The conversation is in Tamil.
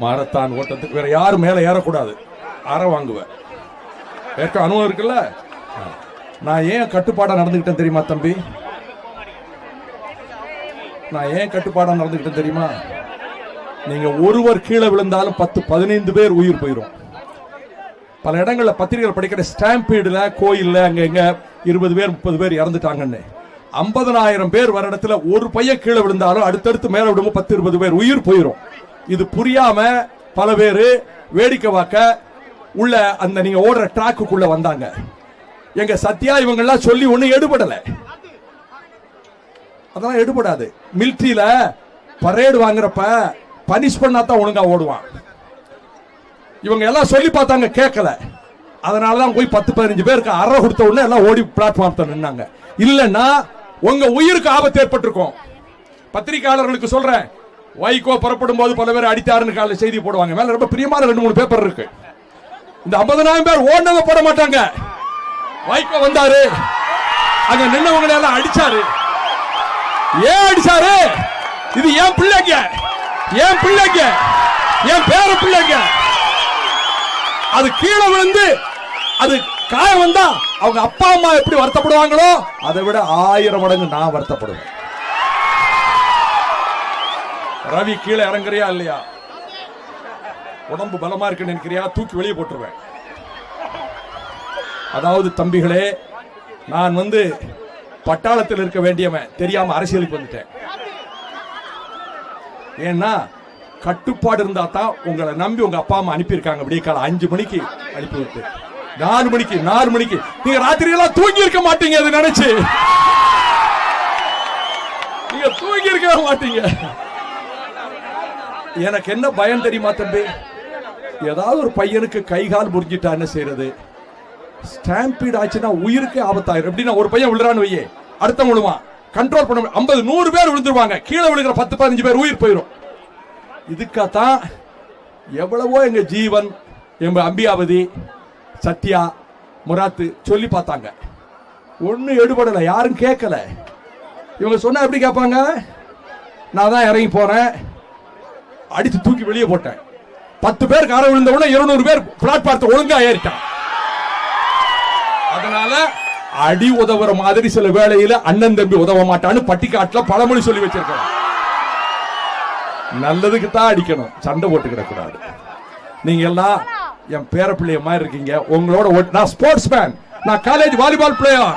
மாரத்தான் ஓட்டத்துக்கு வேற யாரும் மேல ஏறக்கூடாது. அரை வாங்குவேன். ஏற்க அனுபவம் இருக்குல்ல. நான் ஏன் கட்டுப்பாடா நடந்துகிட்டேன் தெரியுமா தம்பி? நான் ஏன் கட்டுப்பாடா நடந்துகிட்டேன் தெரியுமா? நீங்க ஒருவர் கீழே விழுந்தாலும் 10-15 பேர் உயிர் போயிடும். பல இடங்கள்ல பத்திரிகைகள் படிக்கிற ஸ்டாம்பீடுல கோயில்ல அங்க எங்க 20 பேர் 30 பேர் இறந்துட்டாங்கன்னு. 50,000 பேர் வர இடத்துல ஒரு பையன் கீழே விழுந்தாலும் அடுத்தடுத்து மேல விடும்போது 10-20 பேர் உயிர் போயிடும். இது புரியாம பல பேர் வேடிக்கை பார்க்க உள்ள அந்த நீங்க ஓடுற டிராக்குக்குள்ள வந்தாங்க. எங்க சத்யா இவங்க எல்லாம் சொல்லி ஒண்ணு எடுபடல. அதெல்லாம் எடுபடாது. மிலிட்டரியில பரேடு வாங்குறப்ப பனிஷ் பண்ணாதான் ஒழுங்கா ஓடுவான். இவங்க எல்லாம் சொல்லி பார்த்தாங்க, கேட்கல. அதனாலதான் போய் 10-15 பேருக்கு அறை கொடுத்த உடனே எல்லாம் ஓடி பிளாட்ஃபார்ம் நின்னாங்க. இல்லன்னா உங்க உயிருக்கு ஆபத்து ஏற்பட்டிருக்கும். பத்திரிகையாளர்களுக்கு சொல்றேன், வைகோ புறப்படும் போது பல பேர் அடித்தாருன்னு காலையில் செய்தி போடுவாங்க. மேல ரொம்ப பிரியமான 2-3 பேப்பர் இருக்கு. இந்த 50,000 பேர் ஓடினதை போட மாட்டாங்க. வைகோ வந்தாரு, அங்க நின்னவங்களை எல்லாம் அடிச்சாரு. ஏன் அடிச்சாரு? இது ஏன் பிள்ளைங்க, ஏன் பிள்ளைங்க, ஏன் பேர பிள்ளைங்க. அது கீழே விழுந்து அது காயம் வந்தா அவங்க அப்பா அம்மா எப்படி வருத்தப்படுவாங்களோ அதை விட 1000 மடங்கு நான் வருத்தப்படுவேன். ரவி கீழே இறங்குறியா இல்லையா? உடம்பு பலமா இருக்குன்னு நினைக்கிறியா? தூக்கி வெளியே போட்டுருவேன். அதாவது தம்பிகளே, நான் பட்டாளத்தில் இருக்க வேண்டியவன் தெரியாம அரசியலுக்கு வந்துட்டேன். ஏன்னா கட்டுப்பாடு இருந்தா தான் உங்களை நம்பி உங்க அப்பா அம்மா அனுப்பியிருக்காங்க. விடிய கால 5 மணிக்கு அனுப்பி விட்டு 4 மணிக்கு நீங்க ராத்திரி எல்லாம் தூங்கி இருக்க மாட்டீங்க. அது நினைச்சு நீங்க தூங்கி இருக்க மாட்டீங்க. எனக்கு என்ன பயம் தெரியுமா தம்பி? ஏதாவது ஒரு பையனுக்கு கை கால் முறிஞ்சிட்டா என்ன செய்யறது? ஸ்டாம்பீட் ஆச்சுன்னா உயிருக்கே ஆபத்தாயிரும். எப்படின்னா ஒரு பையன் விழுறான்னு வையே, அடுத்த விழுவான், கண்ட்ரோல் பண்ண 50-100 பேர் விழுந்துருவாங்க. கீழே விழுகிற 10-15 பேர் உயிர் போயிடும். இதுக்காத்தான் எவ்வளவோ எங்க ஜீவன், எங்க அம்பியாவதி, சத்யா, முராத்து சொல்லி பார்த்தாங்க. ஒன்னும் எடுபடல, யாரும் கேட்கல. இவங்க சொன்னா எப்படி கேட்பாங்க? நான் தான் இறங்கி போறேன், அடித்து தூக்கி வெளியே போட்டேன். 10 பேர் கார விழுந்த உடனே 200 பேர் பிளாட்பார்த்தை ஒழுங்கா ஏறிட்டான். அதனால அடி உதவுற மாதிரி சில வேளையில அண்ணன் தம்பி உதவ மாட்டான்னு பட்டிக்காட்டுல பழமொழி சொல்லி வச்சிருக்கேன். நல்லதுக்கு தான் அடிக்கணும், சண்டை போட்டு கிடக்கூடாது. நீங்க எல்லாம் என் பேர பிள்ளைய மாதிரி இருக்கீங்க. உங்களோட நான் ஸ்போர்ட்ஸ் மேன், நான் காலேஜ் வாலிபால் பிளேயர்.